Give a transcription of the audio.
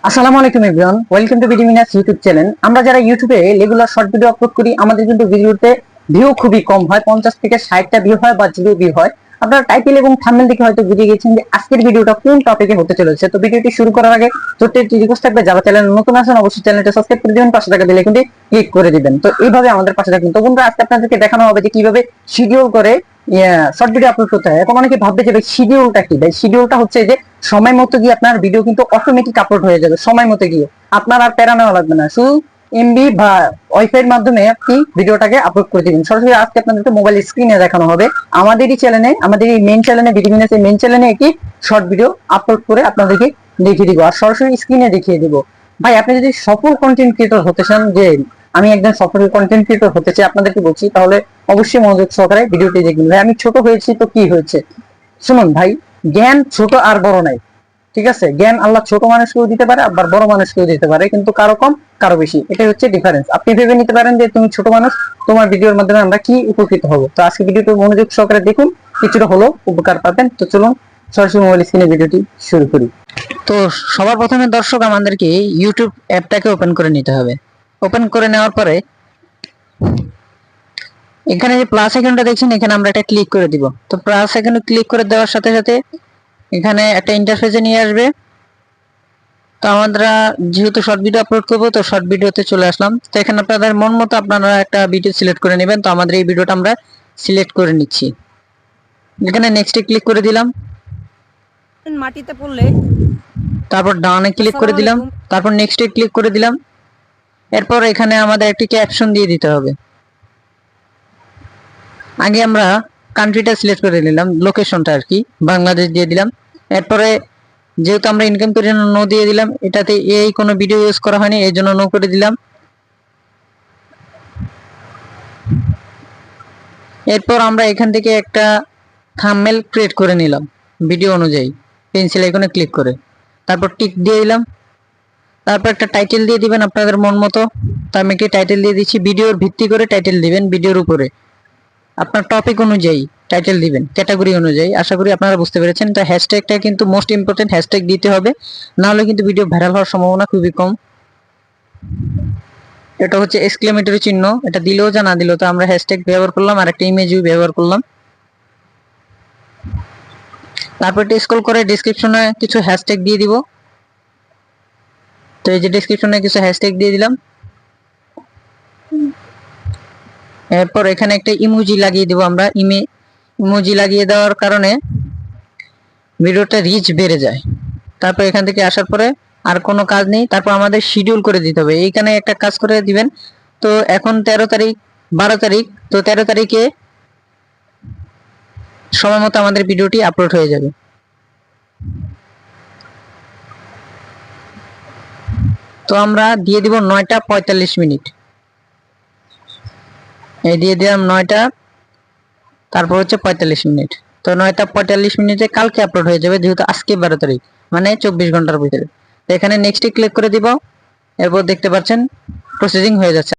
আসসালামু আলাইকুম everyone, welcome to BD Minas YouTube channel. আমরা যারা ইউটিউবে রেগুলার শর্ট ভিডিও আপলোড করি, আমাদের কিন্তু ভিডিওতে ভিউ খুবই কম হয়, 50 থেকে 60টা ভিউ হয় বা 0 ভিউ হয়। আপনারা টাইটেল এবং থাম্বনেল দেখে হয়তো বুঝে গেছেন যে আজকের ভিডিওটা কোন টপিকে হতে চলেছে। তো ভিডিওটি শুরু করার আগে ছোট্ট একটি রিকোয়েস্ট থাকবে, যারা চ্যানেলে নতুন আছেন অবশ্যই চ্যানেলটা সাবস্ক্রাইব করে দিবেন, পাশে থাকা বেল আইকনটি ক্লিক করে দিবেন। তো এইভাবে আমাদের পাশে থাকুন। তো বন্ধুরা, আজকে আপনাদেরকে দেখানো হবে যে কিভাবে শিডিউল করে শর্ট ভিডিও আপলোড করতে হয়। এখন অনেকে ভাববে যে ভাই শিডিউলটা কি? ভাই শিডিউলটা হচ্ছে যে সময় মতো গিয়ে আপনার ভিডিও কিন্তু অটোমেটিক আপলোড হয়ে যাবে। সময় মতো গিয়ে আপনার আর প্যারা নেওয়া লাগবে না, শুধু এমবি বা ওয়াইফাই এর মাধ্যমে আপনি ভিডিওটাকে আপলোড করে দিবেন। সরাসরি আজকে আপনাদেরকে মোবাইল স্ক্রিনে দেখানো হবে আমাদেরই চ্যানেলে, আমাদের এই মেইন চ্যানেলে, বিডিমিনাস এই মেইন চ্যানেলে একটি শর্ট ভিডিও আপলোড করে আপনাদেরকে দেখিয়ে দিব আর সরাসরি স্ক্রিনে দেখিয়ে দিব। ভাই, আপনি যদি সফল কন্টেন্ট ক্রিয়েটর হতে চান, যে আমি একজন সফল কন্টেন্ট ক্রিয়েটর হতে চাই আপনাদেরকে বলছি, তাহলে অবশ্যই মনোযোগ সহকারে ভিডিওটি দেখবেন। ভাই, আমি ছোট হয়েছি তো কি হয়েছে, শুনুন ভাই, জ্ঞান ছোট আর বড় নাই, ঠিক আছে? জ্ঞান আল্লাহ ছোট মানুষকেও দিতে পারে, আবার বড় মানুষকেও দিতে পারে, কিন্তু কারো কম কারো বেশি, এটাই হচ্ছে ডিফারেন্স। আপনি ভেবে নিতে পারেন যে তুমি ছোট মানুষ, তোমার ভিডিওর মাধ্যমে আমরা কি উপকৃত হব। তো আজকে ভিডিওটি মনোযোগ সহকারে দেখুন, কিছুটা হলো উপকার পাবেন। তো চলুন সরাসরি মোবাইল স্ক্রিনে ভিডিওটি শুরু করি। তো সবার প্রথমে দর্শক, আমাদেরকে ইউটিউব অ্যাপটাকে ওপেন করে নিতে হবে। ওপেন করে নেওয়ার পরে এখানে যে প্লাস আইকনটা দেখছেন, এখানে আমরা এটা ক্লিক করে দিব। তো প্লাস আইকনে ক্লিক করে দেওয়ার সাথে সাথে এখানে একটা ইন্টারফেসে নিয়ে আসবে। তো আমরা যেহেতু শর্ট ভিডিও আপলোড করবো, তো শর্ট ভিডিওতে চলে আসলাম। তো এখানে আপনাদের মন মতো আপনারা একটা ভিডিও সিলেক্ট করে নেবেন। তো আমাদের এই ভিডিওটা আমরা সিলেক্ট করে নিচ্ছি। এখানে নেক্সটে ক্লিক করে দিলাম, মাটিতে পড়লে তারপর ডানে ক্লিক করে দিলাম, তারপর নেক্সটে ক্লিক করে দিলাম। এরপর এখানে আমাদের একটি ক্যাপশন দিয়ে দিতে হবে। আগে আমরা কান্ট্রিটা সিলেক্ট করে নিলাম, লোকেশনটা আর কি বাংলাদেশ দিয়ে দিলাম। এরপরে যেহেতু আমরা ইনকাম করি না, নো দিয়ে দিলাম। এটাতে এই কোনো ভিডিও ইউজ করা হয়নি, এই জন্য নো করে দিলাম। এরপর আমরা এখান থেকে একটা থাম্বনেল ক্রিয়েট করে নিলাম ভিডিও অনুযায়ী, পেন্সিল আইকনে ক্লিক করে, তারপর টিক দিয়ে দিলাম। তারপর একটা টাইটেল দিয়ে দিবেন আপনাদের মন মতো। তো আমি একটি টাইটেল দিয়ে দিচ্ছি, ভিডিওর ভিত্তি করে টাইটেল দিবেন, ভিডিওর উপরে আপনার টপিক অনুযায়ী টাইটেল দিবেন, ক্যাটাগরি অনুযায়ী। আশা করি আপনারা বুঝতে পেরেছেন। তো হ্যাশট্যাগটা কিন্তু মোস্ট ইম্পর্টেন্ট, হ্যাশট্যাগ দিতে হবে, না হলে কিন্তু ভিডিও ভাইরাল হওয়ার সম্ভাবনা খুবই কম। এটা হচ্ছে এক্সক্লেমেটরি চিহ্ন, এটা দিলেও যা না দিলেও, তো আমরা হ্যাশট্যাগ ব্যবহার করলাম আর একটা ইমেজও ব্যবহার করলাম। তারপর এটা স্ক্রল করে ডেসক্রিপশনে কিছু হ্যাশট্যাগ দিয়ে দিব। তো এই যে ডেসক্রিপশনে কিছু হ্যাশট্যাগ দিয়ে দিলাম। এরপর এখানে একটা ইমোজি লাগিয়ে দেব আমরা। ইমোজি লাগিয়ে দেওয়ার কারণে ভিডিওটা রিচ বেড়ে যায়। তারপর এখান থেকে আসার পরে আর কোনো কাজ নেই, তারপর আমাদের শিডিউল করে দিতে হবে। এইখানে একটা কাজ করে দিবেন। তো এখন 13 তারিখ 12 তারিখ, তো 13 তারিখে সময় মতো আমাদের ভিডিওটি আপলোড হয়ে যাবে। তো আমরা দিয়ে দিব 9টা 45 মিনিট, এই দিয়ে দিলাম 9টা, তারপর হচ্ছে 45 মিনিট। তো 9টা 45 মিনিটে কালকে আপলোড হয়ে যাবে, যেহেতু আজকে 12 তারিখ, মানে 24 ঘন্টার ভিতরে। তো এখানে নেক্সটে ক্লিক করে দিব। এরপর দেখতে পাচ্ছেন প্রসেসিং হয়ে যাচ্ছে।